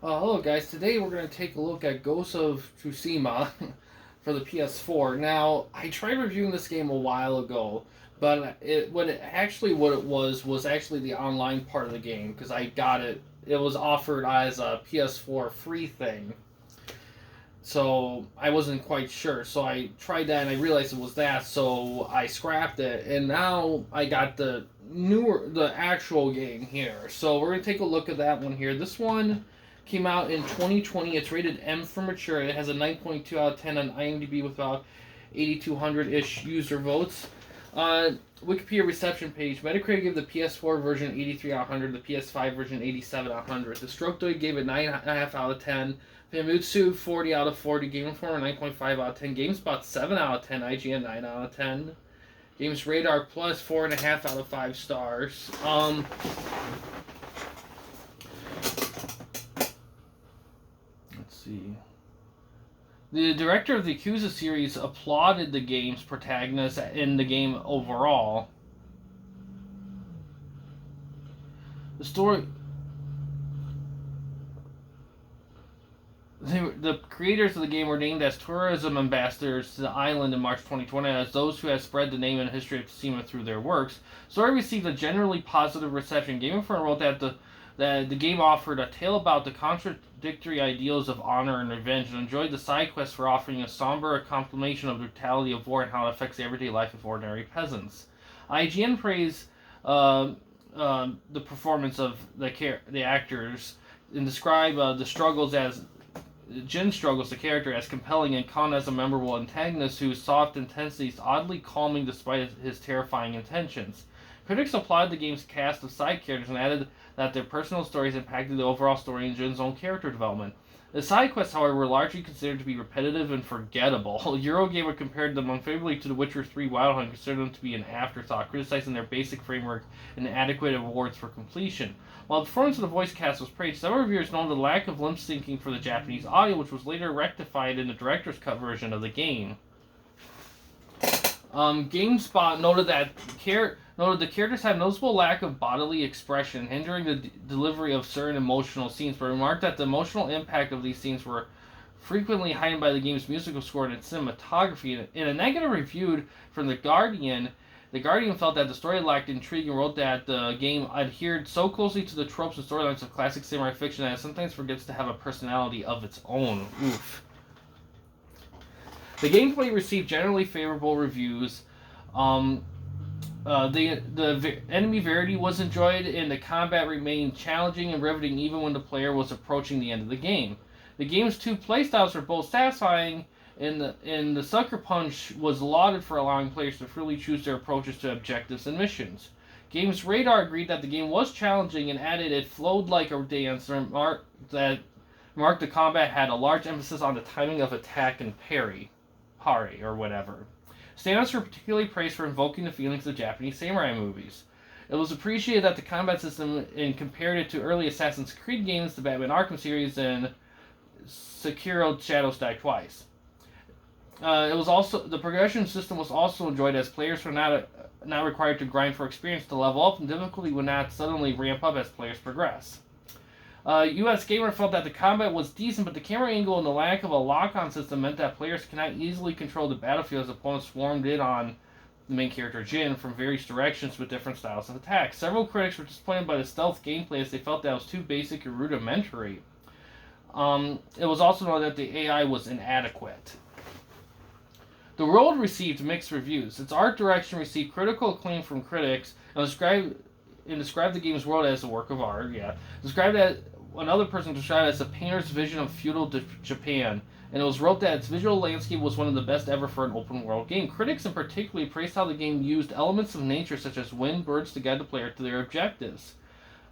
Hello guys, today we're going to take a look at Ghost of Tsushima for the PS4. Now, I tried reviewing this game a while ago, but what it was actually the online part of the game because I got it. It was offered as a PS4 free thing, so I wasn't quite sure. So I tried that and I realized it was that, so I scrapped it, and now I got the actual game here. So we're gonna take a look at that one here. This one came out in 2020. It's rated M for mature. It has a 9.2 out of 10 on IMDb with about 8,200-ish user votes. Wikipedia reception page. Metacritic gave the PS4 version 83 out of 100, the PS5 version 87 out of 100. The Stroke gave it 9.5 out of 10. Famitsu 40 out of 40. Game Informer 9.5 out of 10. GameSpot 7 out of 10. IGN 9 out of 10. Games Radar Plus 4.5 out of 5 stars. Let's see. The director of the Yakuza series applauded the game's protagonist in the game overall. The story. The creators of the game were named as tourism ambassadors to the island in March 2020 as those who have spread the name and history of Tsushima through their works. The story received a generally positive reception. Game Informer wrote that the game offered a tale about the contradictory ideals of honor and revenge, and enjoyed the side quests for offering a somber contemplation of the brutality of war and how it affects the everyday life of ordinary peasants. IGN praised the performance of the actors and described the struggles as Jin struggles the character as compelling and Khan as a memorable antagonist whose soft intensity is oddly calming despite his terrifying intentions. Critics applauded the game's cast of side characters and added that their personal stories impacted the overall story and Jin's own character development. The side quests, however, were largely considered to be repetitive and forgettable. Eurogamer compared them unfavorably to The Witcher 3 Wild Hunt, considered them to be an afterthought, criticizing their basic framework and inadequate rewards for completion. While the performance of the voice cast was praised, some reviewers noted the lack of lip syncing for the Japanese audio, which was later rectified in the director's cut version of the game. GameSpot noted the characters had noticeable lack of bodily expression, hindering the delivery of certain emotional scenes, but remarked that the emotional impact of these scenes were frequently heightened by the game's musical score and its cinematography. In a negative review from The Guardian felt that the story lacked intrigue and wrote that the game adhered so closely to the tropes and storylines of classic samurai fiction that it sometimes forgets to have a personality of its own. Oof. The gameplay received generally favorable reviews. The enemy variety was enjoyed, and the combat remained challenging and riveting even when the player was approaching the end of the game. The game's two playstyles were both satisfying, and the Sucker Punch was lauded for allowing players to freely choose their approaches to objectives and missions. Games Radar agreed that the game was challenging and added it flowed like a dance, remarked the combat had a large emphasis on the timing of attack and parry, or whatever. Standouts were particularly praised for invoking the feelings of Japanese samurai movies. It was appreciated that the combat system, and compared it to early Assassin's Creed games, the Batman Arkham series, and Sekiro Shadows Die Twice. The progression system was also enjoyed as players were not required to grind for experience to level up, and difficulty would not suddenly ramp up as players progress. US Gamer felt that the combat was decent, but the camera angle and the lack of a lock-on system meant that players could not easily control the battlefield as opponents swarmed in on the main character Jin from various directions with different styles of attack. Several critics were disappointed by the stealth gameplay as they felt that it was too basic and rudimentary. It was also noted that the AI was inadequate. The world received mixed reviews. Its art direction received critical acclaim from critics and described the game's world as a work of art. Another person described it as a painter's vision of feudal Japan, and it was wrote that its visual landscape was one of the best ever for an open world game. Critics in particular praised how the game used elements of nature such as wind, birds to guide the player to their objectives.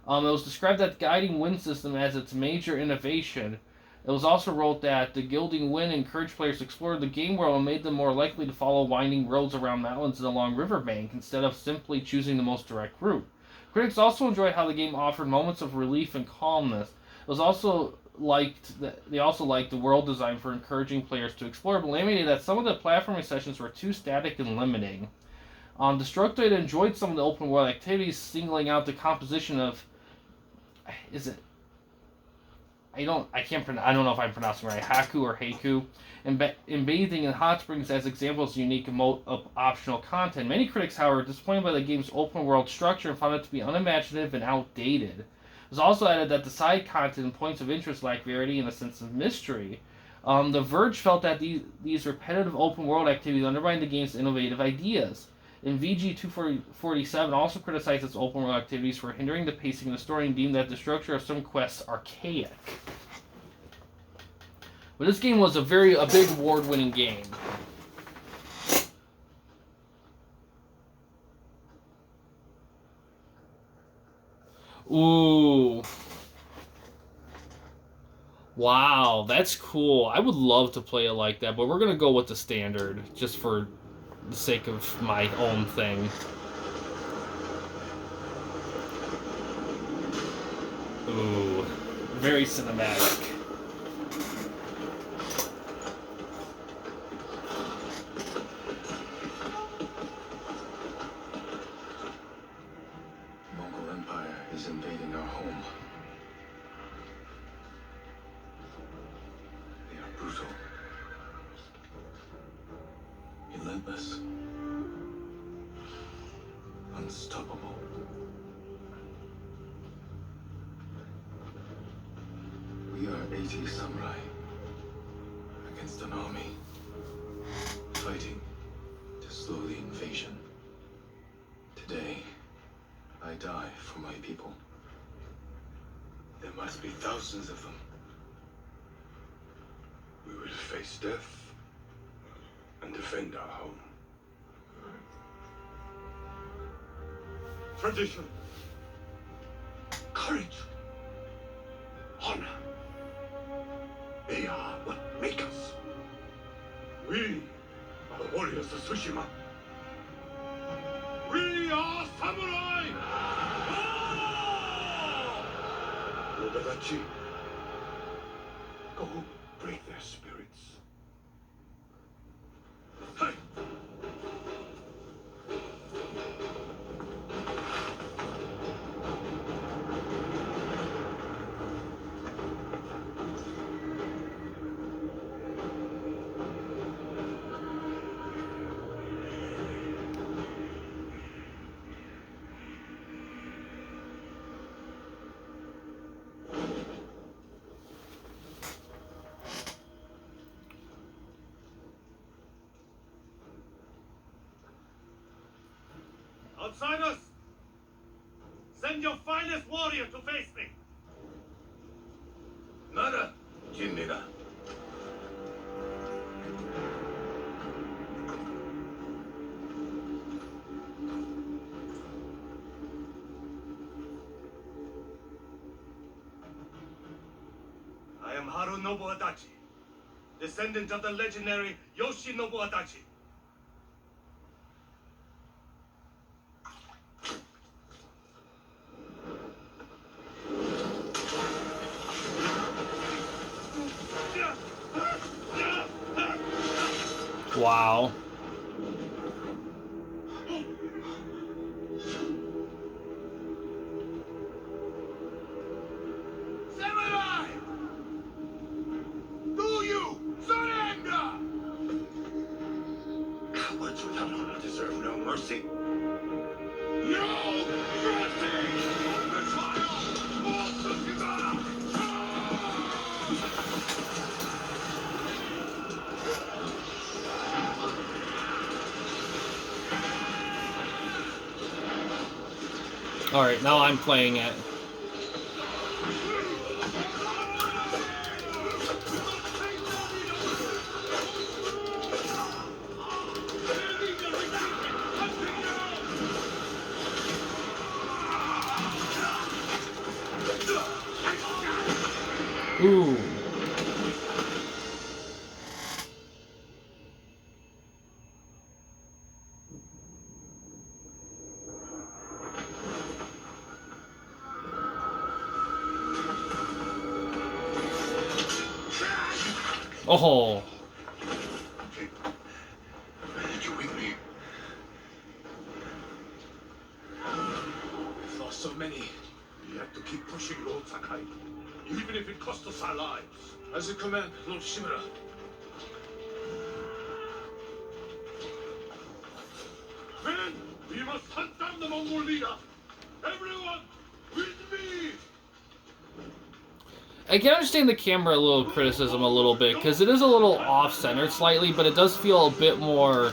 It was described that the guiding wind system as its major innovation. It was also wrote that the gilding wind encouraged players to explore the game world and made them more likely to follow winding roads around mountains and along riverbank instead of simply choosing the most direct route. Critics also enjoyed how the game offered moments of relief and calmness. They also liked the world design for encouraging players to explore, but lamented that some of the platforming sessions were too static and limiting. Destructoid enjoyed some of the open world activities, singling out the composition of I don't know if I'm pronouncing it right, Haku or Heiku, and bathing in hot springs as examples of unique of optional content. Many critics, however, are disappointed by the game's open world structure and found it to be unimaginative and outdated. It was also added that the side content and points of interest lack variety and a sense of mystery. The Verge felt that these repetitive open world activities undermine the game's innovative ideas. And VG247 also criticized its open world activities for hindering the pacing of the story and deemed that the structure of some quests archaic. But this game was a big award-winning game. Ooh. Wow, that's cool. I would love to play it like that, but we're going to go with the standard, just for the sake of my own thing. Ooh, very cinematic. Mongol Empire is invading our home. They are brutal, relentless, unstoppable. We are 80 samurai against an army, fighting to slow the invasion. Today, I die for my people. There must be thousands of them. We will face death and defend our home. Tradition, courage, honor. They are what make us. We are the warriors of Tsushima. We are samurai! Odadachi, go break their spirits. Hey! Outsiders! Send your finest warrior to face me! Nada, Jinnida. I am Harunobu Adachi, descendant of the legendary Yoshinobu Adachi. Wow. Samurai! Do you surrender? Cowards without honor deserve no mercy. No mercy! On the trial of Tsushima! Alright, now I'm playing it. Ooh. Oh. Manage you with me. We've lost so many. You have to keep pushing, Lord Sakai. even if it costs us our lives. As you command, Lord Shimura. Men, we must hunt down the Mongol leader. Everyone, with me! I can understand the camera a little criticism a little bit, because it is a little off-centered slightly, but it does feel a bit more...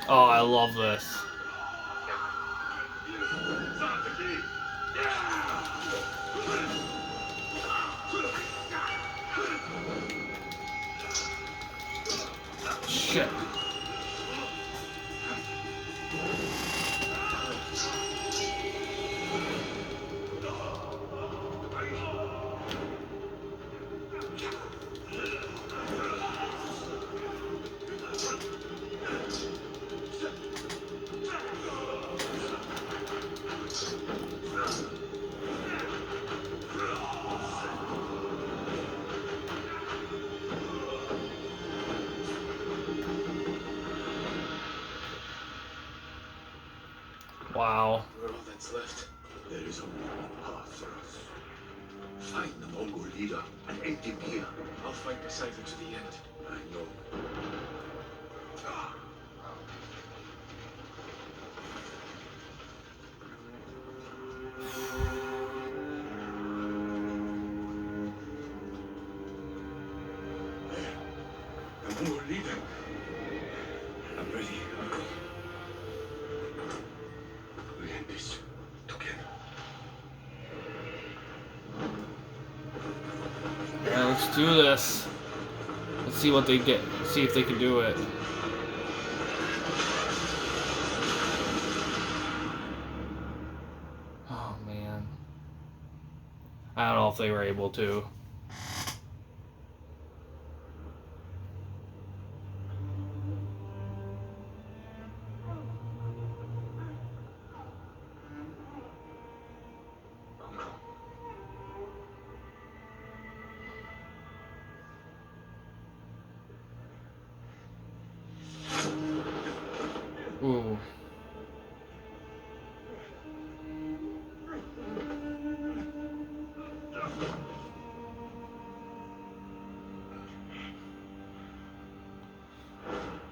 Oh, I love this. Shit. Wow. We're all that's left. There is only one path for us. Find the Mongol leader and end him here. I'll fight beside you to the end. I know. There. The Mongol leader. I'm ready, Uncle. We end this together. Yeah, let's do this. Let's see what they get. See if they can do it. Oh, man. I don't know if they were able to. Ooh.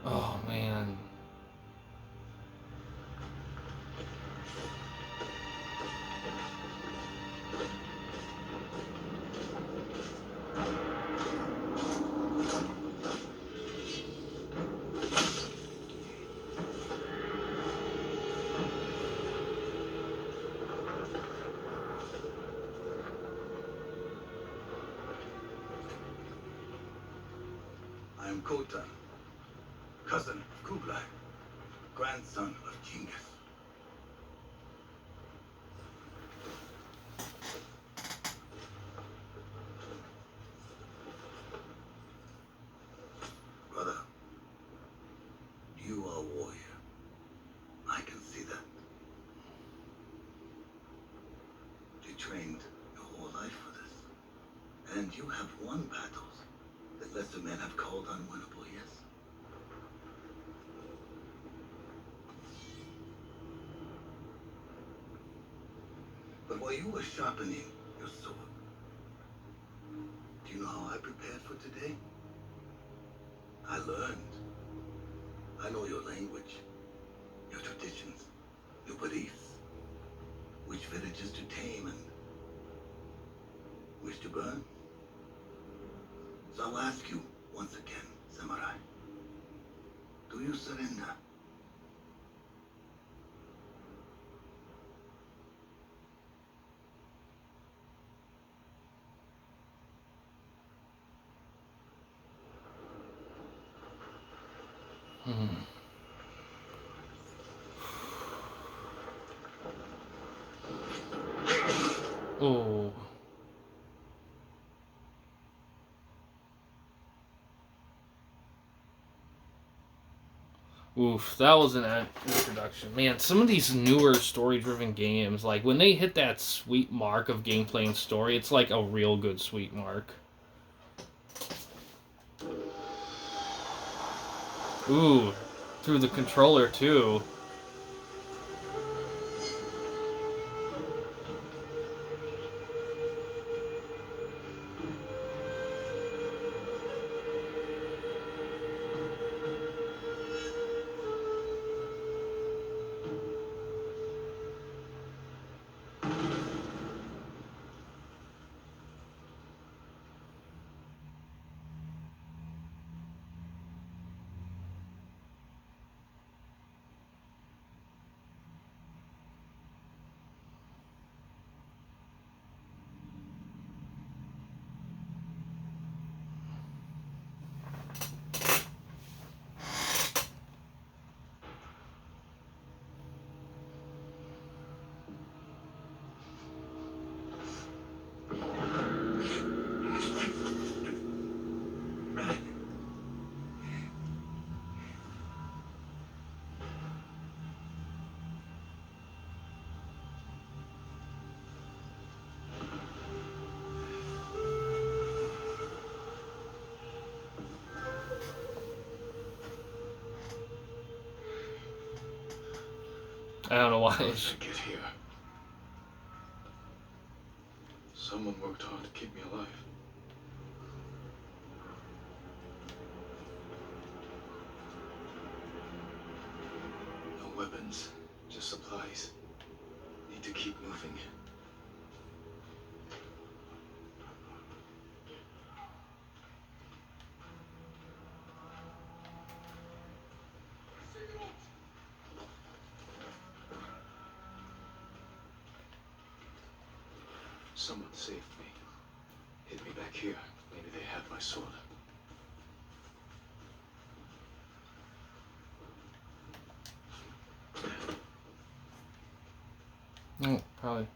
Oh, man. I am Khotan, cousin of Kublai, grandson of Genghis. Brother, you are a warrior. I can see that. You trained your whole life for this. And you have won battles that lesser men have called unwinnable, yes? But while you were sharpening your sword, do you know how I prepared for today? I learned. I know your language, your traditions, your beliefs, which villages to tame and which to burn. So I'll ask you once again, Samurai, do you surrender? Hmm. Oh. Oof, that was an introduction. Man, some of these newer story-driven games, like when they hit that sweet mark of gameplay and story, it's like a real good sweet mark. Ooh, through the controller too. I don't know why. How did I get here? Someone worked hard to keep me alive. No weapons, just supplies. Need to keep moving. Someone saved me. Hid me back here. Maybe they have my sword. Oh, probably.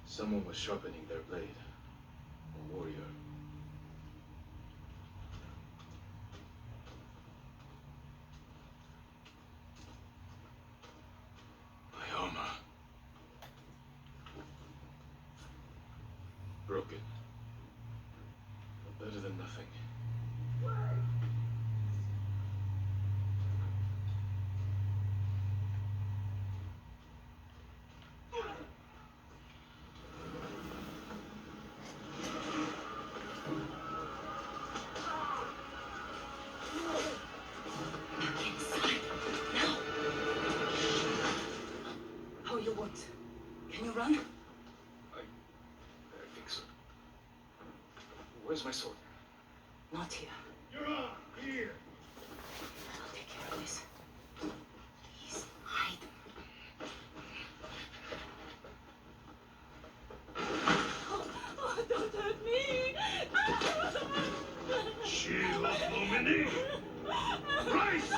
Someone was sharpening their blade. A warrior. My armor. Broken. But better than nothing. How you want? Can you run? I think so. Where's my sword? Not here. You're on! Here! I'll take care of this. Please, hide. Oh, don't hurt me! Shield Lumini! Rise!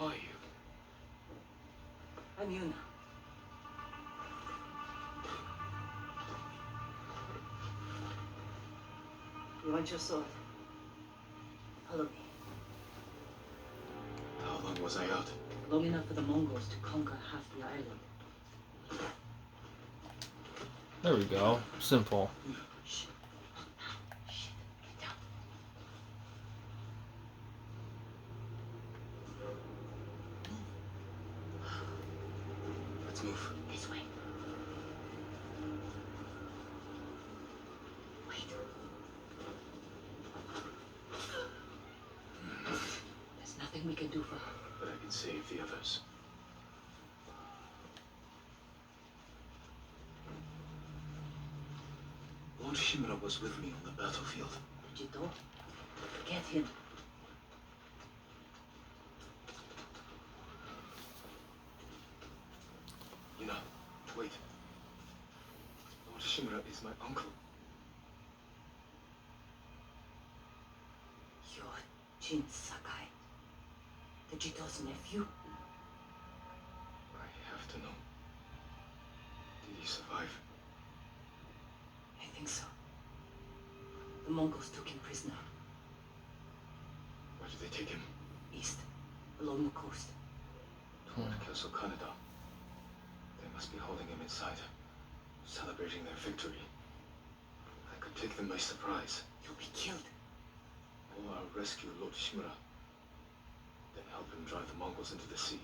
are you? I'm Yuna. You want your sword? Follow me. How long was I out? Long enough for the Mongols to conquer half the island. There we go. Simple. Shh. Not now. Shit. Get down. Let's move. This way. Wait. There's nothing we can do for her. But I can save the others. Lord Shimura was with me on the battlefield. Jito, get him. Yuna, wait. Lord Shimura is my uncle. You're Jin Sakai, the Jito's nephew. I have to know. Did he survive? I think so. The Mongols took him prisoner. Where did they take him? East, along the coast. Toward Castle Kaneda. They must be holding him inside, celebrating their victory. I could take them by surprise. You'll be killed. Or I'll rescue Lord Shimura. Then help him drive the Mongols into the sea.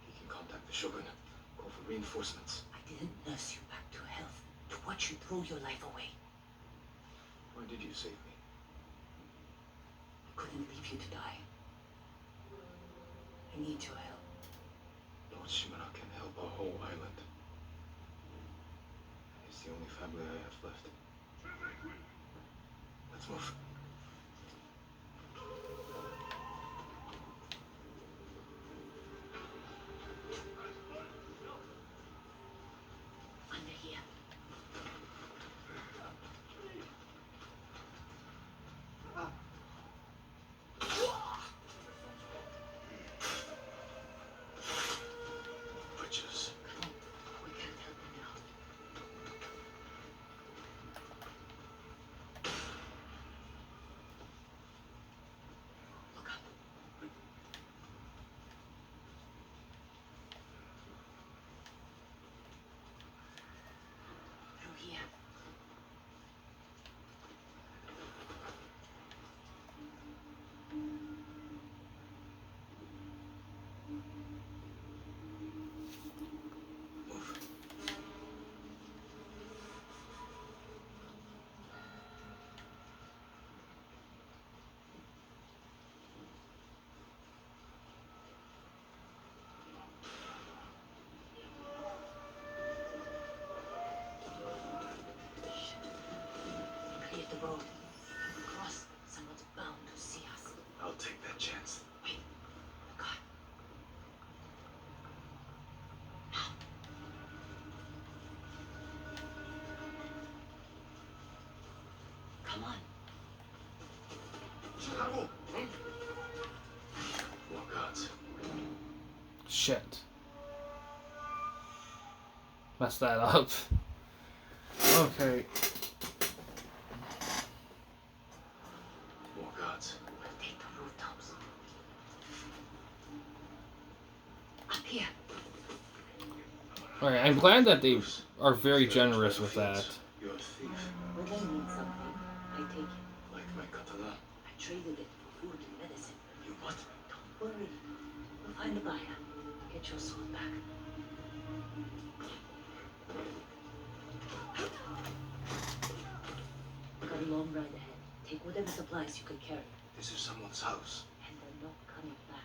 He can contact the Shogun, call for reinforcements. I didn't nurse you back to health to watch you throw your life away. Why did you save me? I couldn't leave you to die. I need your help. Lord Shimura can help our whole island. He's the only family I have left. Let's move. Under here. Bridges. Come on. We can't help him now. Look up. Through here. Move. Clear the road. Cross. Someone's bound to see us. I'll take that chance. Wait. God. Now. Come on. More gods. Shit. Messed that up. Okay. More gods. We'll take the rooftops. Up here. Alright, I'm glad that they are very generous with that. You're a thief. When they need something, I take it. Like my katana. I traded it for food and medicine. You what? Don't worry. We'll find a buyer. Get your sword back. Got a long ride ahead. Take whatever supplies you can carry. This is someone's house. And they're not coming back.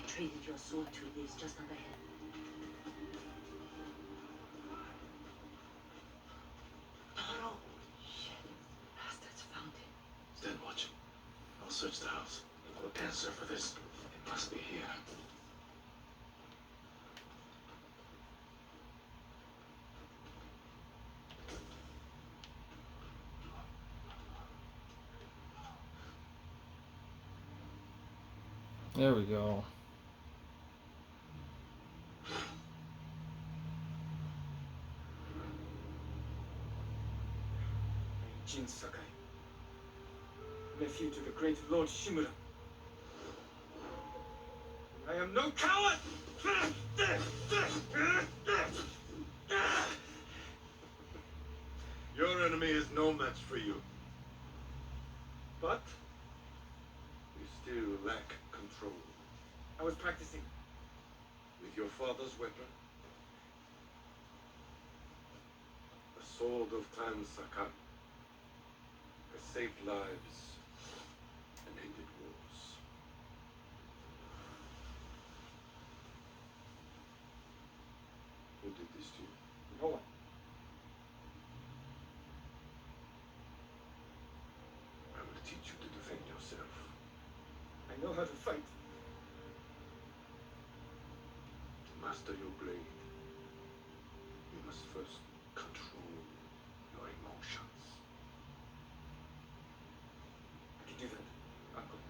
traded your sword to these just up ahead. Taro! Shit. Bastards found it. Stand watching. I'll search the house. No answer for this. It must be here. There we go. Jin Sakai, nephew to the great Lord Shimura. I am no coward! Your enemy is no match for you. But you still lack control. I was practicing. With your father's weapon? The sword of Clan Sakai has saved lives and ended wars. Who did this to you? No one. I will teach you to defend yourself. I know how to fight. To master your blade, you must first control your emotions. I can do that, Uncle.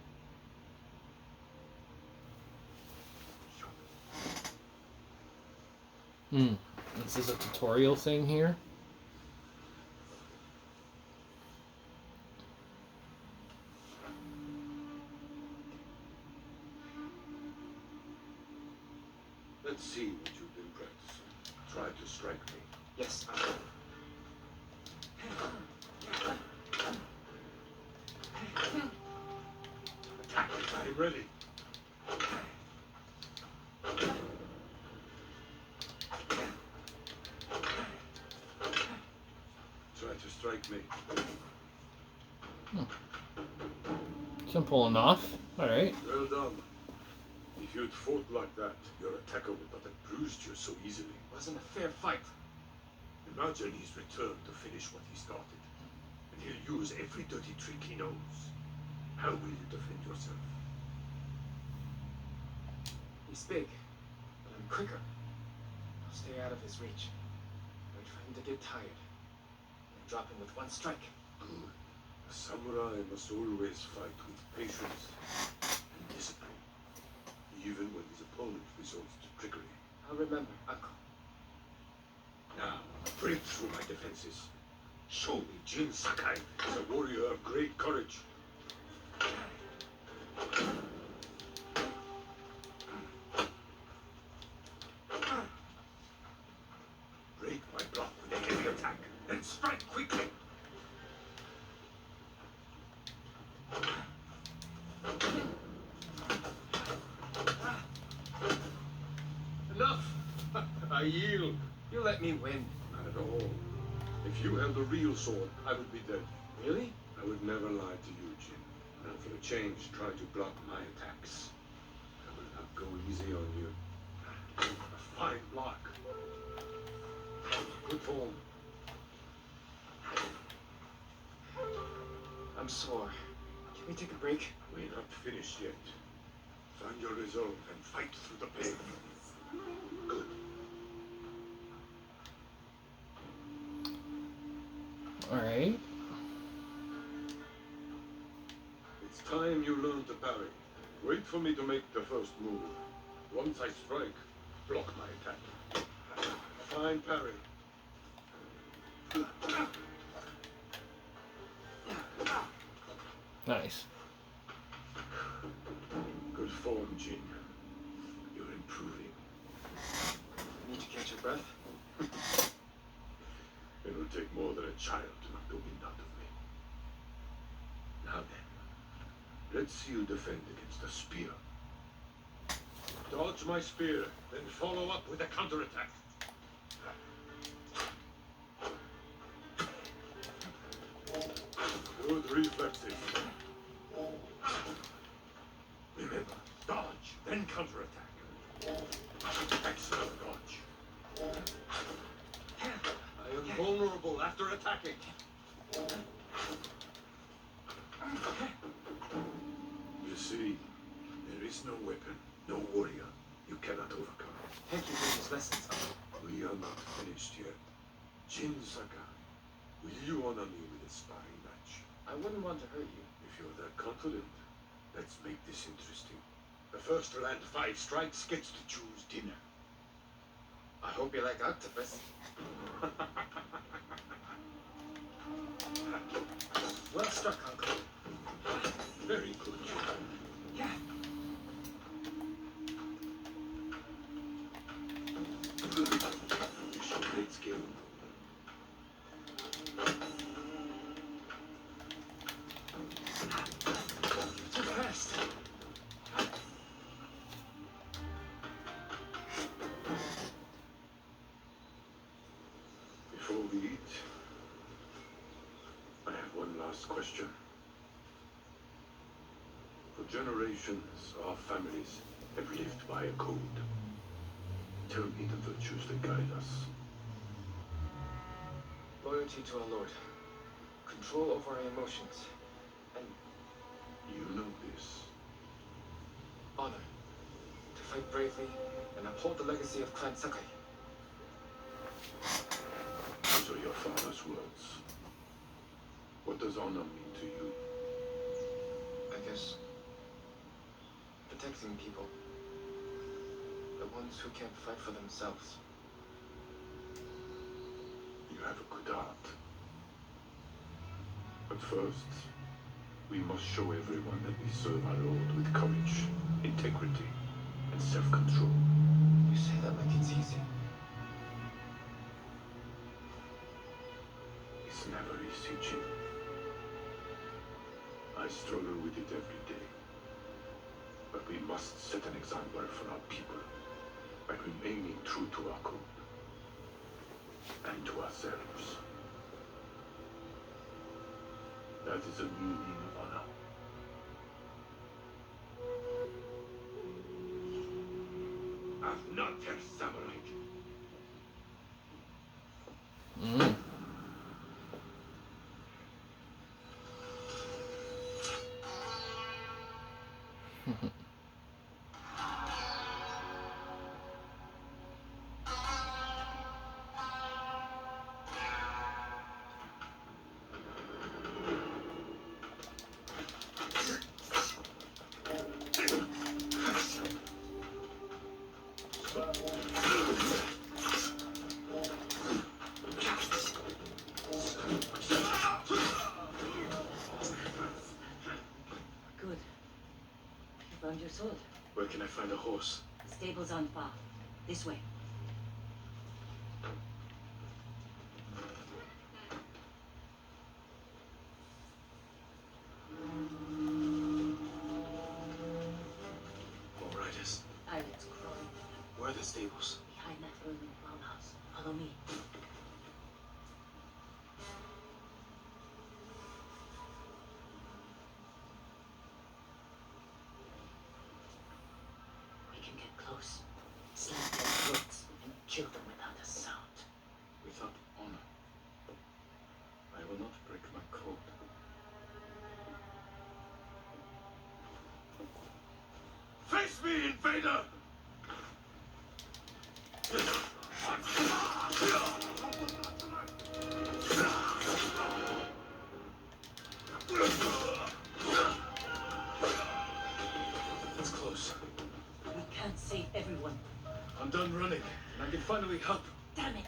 This is a tutorial thing here. Let's see what you've been practicing. Try to strike me. Yes, Uncle. Attack! I'm ready. Try to strike me. Simple enough. Alright. Well done. If you'd fought like that, your attacker would not have bruised you so easily. It wasn't a fair fight. Imagine he's returned to finish what he started. And he'll use every dirty trick he knows. How will you defend yourself? He's big, but I'm quicker. I'll stay out of his reach. Wait for him to get tired. And drop him with one strike. Good. A samurai must always fight with patience and discipline, even when his opponent resorts to trickery. I'll remember, Uncle. Now, break through my defenses. Show me Jin Sakai is a warrior of great courage. Break my block with a heavy attack, and strike quickly. Enough! I yield. You let me win. Not at all. If you held a real sword, I would be dead. Really? I would never lie to you, Jin. And for a change, try to block my attacks. I will not go easy on you. A fine block. Good form. I'm sore. Can we take a break? We're not finished yet. Find your resolve and fight through the pain. Good. Alright. It's time you learn to parry. Wait for me to make the first move. Once I strike, block my attack. Fine parry. Nice. Good form, Jin. You're improving. I need to catch your breath. It will take more than a child to knock the wind out of me. Now then, let's see you defend against a spear. Dodge my spear, then follow up with a counterattack. Good reflexes. Remember, dodge, then then counterattack. Excellent dodge. I am vulnerable after attacking. You see, there is no weapon, no warrior you cannot overcome. Thank you for these lessons. We are not finished yet. Jin Sakai, will you honor me with a sparring match? I wouldn't want to hurt you. If you're that confident, let's make this interesting. The first to land 5 strikes gets to choose dinner. I hope you like octopus. Well struck, Uncle. Very good. Yeah. You show great skill. Too fast. Before we eat, I have one last question. For generations, our families have lived by a code. Tell me the virtues that guide us. Loyalty to our Lord. Control over our emotions. And You know this. honor. To fight bravely and uphold the legacy of Clan Sakai. Those are your father's words. What does honor mean to you? I guess protecting people. The ones who can't fight for themselves. You have a good heart. But first, we must show everyone that we serve our Lord with courage, integrity, and self-control. You say that like it's easy. It's never easy, Jin. I struggle with it every day. But we must set an example for our people by remaining true to our code and to ourselves. That is the meaning of honor. I've not yet samurai. Mm. Good. You found your sword. Where can I find a horse? Stable's on far. This way. More riders. Pirates crawling Where are the stables? behind that ruined farmhouse. Follow me. We can get close, slit their throats, and kill them without a sound. Without honor. I will not break my code. Face me, invader! It's close. We can't save everyone. I'm done running, and I can finally help. Damn it!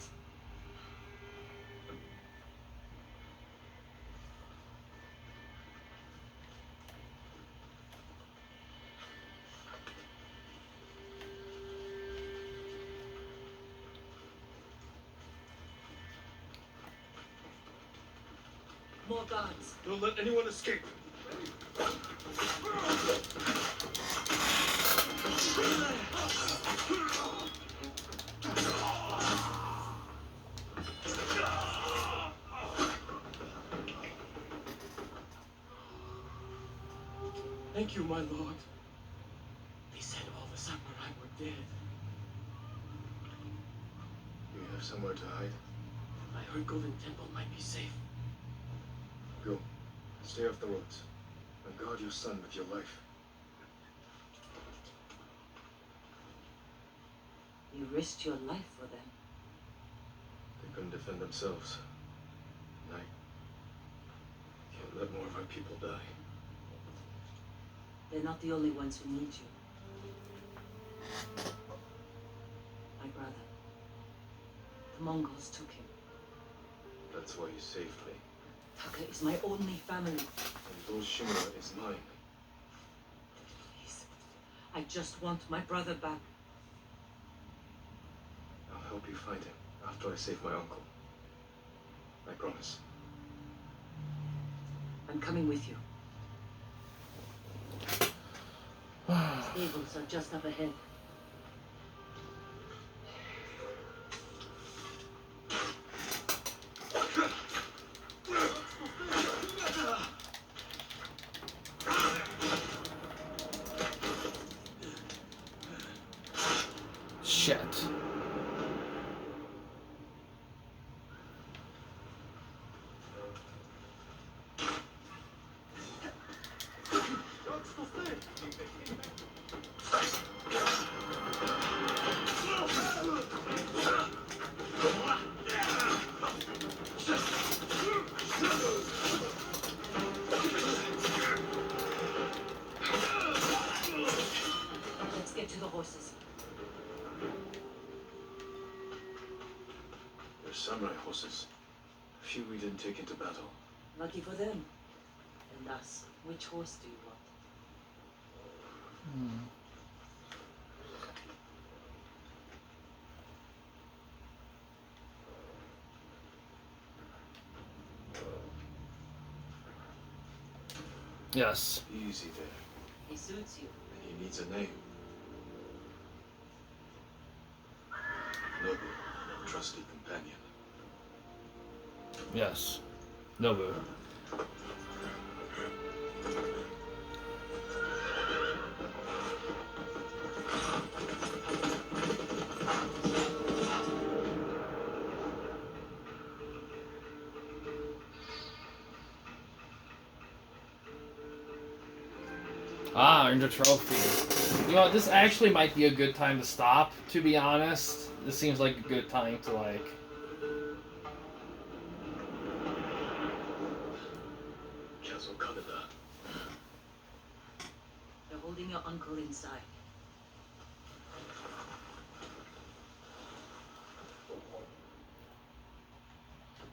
More guards. Don't let anyone escape. Thank you, my lord. They said all the have somewhere to hide? I heard Golden Temple might be safe. Go. Stay off the roads. And guard your son with your life. You risked your life for them. They couldn't defend themselves. And I can't let more of our people die. They're not the only ones who need you. My brother. The Mongols took him. That's why you saved me. Taka is my only family. And Tsushima is mine. Please. I just want my brother back. I'll help you find him after I save my uncle. I promise. I'm coming with you. Stables are just up ahead. Shit. Let's get to the horses. They're samurai horses. A few we didn't take into battle. Lucky for them. And us. Which horse do you want? Yes. Easy there. He suits you. And he needs a name. Noble, trusty companion. Yes. Nobu. Ah, earned a trophy. You know what, this actually might be a good time to stop, to be honest. This seems like a good time to, like... They're holding your uncle inside.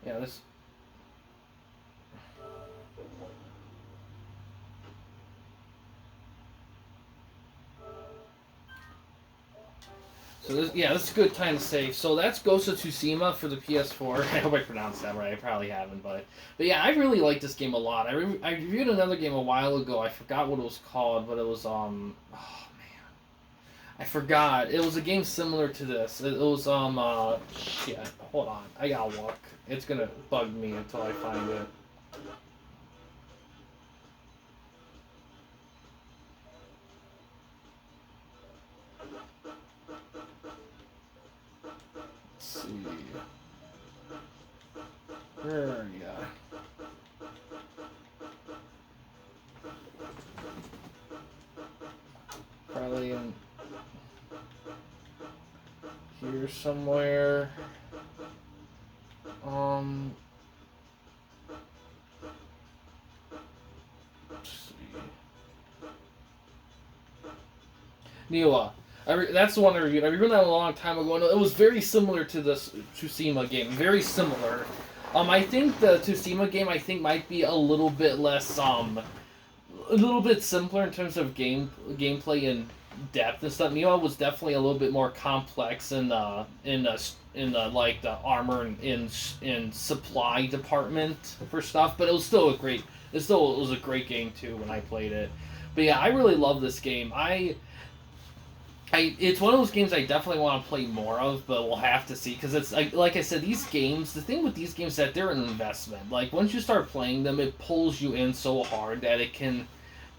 Yeah, this... So this, yeah, this is a good time to save. So that's Ghost of Tsushima for the PS4. I hope I pronounced that right. I probably haven't, but yeah, I really like this game a lot. I reviewed another game a while ago. I forgot what it was called, but it was oh man, I forgot. It was a game similar to this. It was shit. Hold on, I gotta look. It's gonna bug me until I find it. There we go. Probably in here somewhere. Let's see. Niwa. That's the one I reviewed. I reviewed that a long time ago, and it was very similar to this Tsushima game. Very similar. I think the Tsushima game, might be a little bit less, a little bit simpler in terms of gameplay and depth and stuff. Niwa was definitely a little bit more complex in the like the armor and in supply department for stuff, but it was still a great game too when I played it. But yeah, I really love this game. It's one of those games I definitely want to play more of, but we'll have to see, because it's like I said, these games, the thing with these games is that they're an investment. Like, once you start playing them, it pulls you in so hard that it can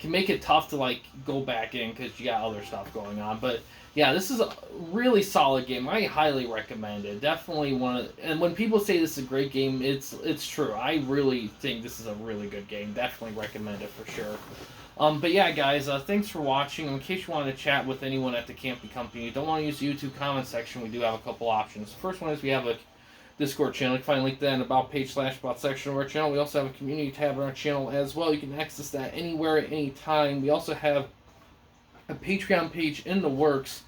make it tough to, like, go back in because you got other stuff going on. But Yeah, this is a really solid game. I highly recommend it. Definitely one of, and when people say this is a great game, it's true. I really think this is a really good game. Definitely recommend it for sure. But yeah, guys, thanks for watching. In case you want to chat with anyone at the Camping Company, you don't want to use the YouTube comment section, we do have a couple options. The first one is we have a Discord channel. You can find a link to that in the About page / About section of our channel. We also have a community tab on our channel as well. You can access that anywhere at any time. We also have a Patreon page in the works.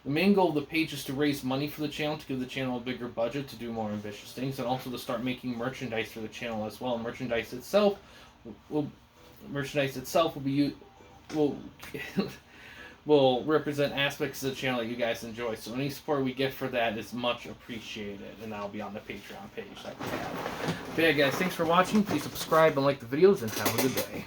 The main goal of the page is to raise money for the channel, to give the channel a bigger budget, to do more ambitious things, and also to start making merchandise for the channel as well. Merchandise itself will will represent aspects of the channel that you guys enjoy. So any support we get for that is much appreciated, and that'll be on the Patreon page that we have. But yeah, guys, thanks for watching. Please subscribe and like the videos, and have a good day.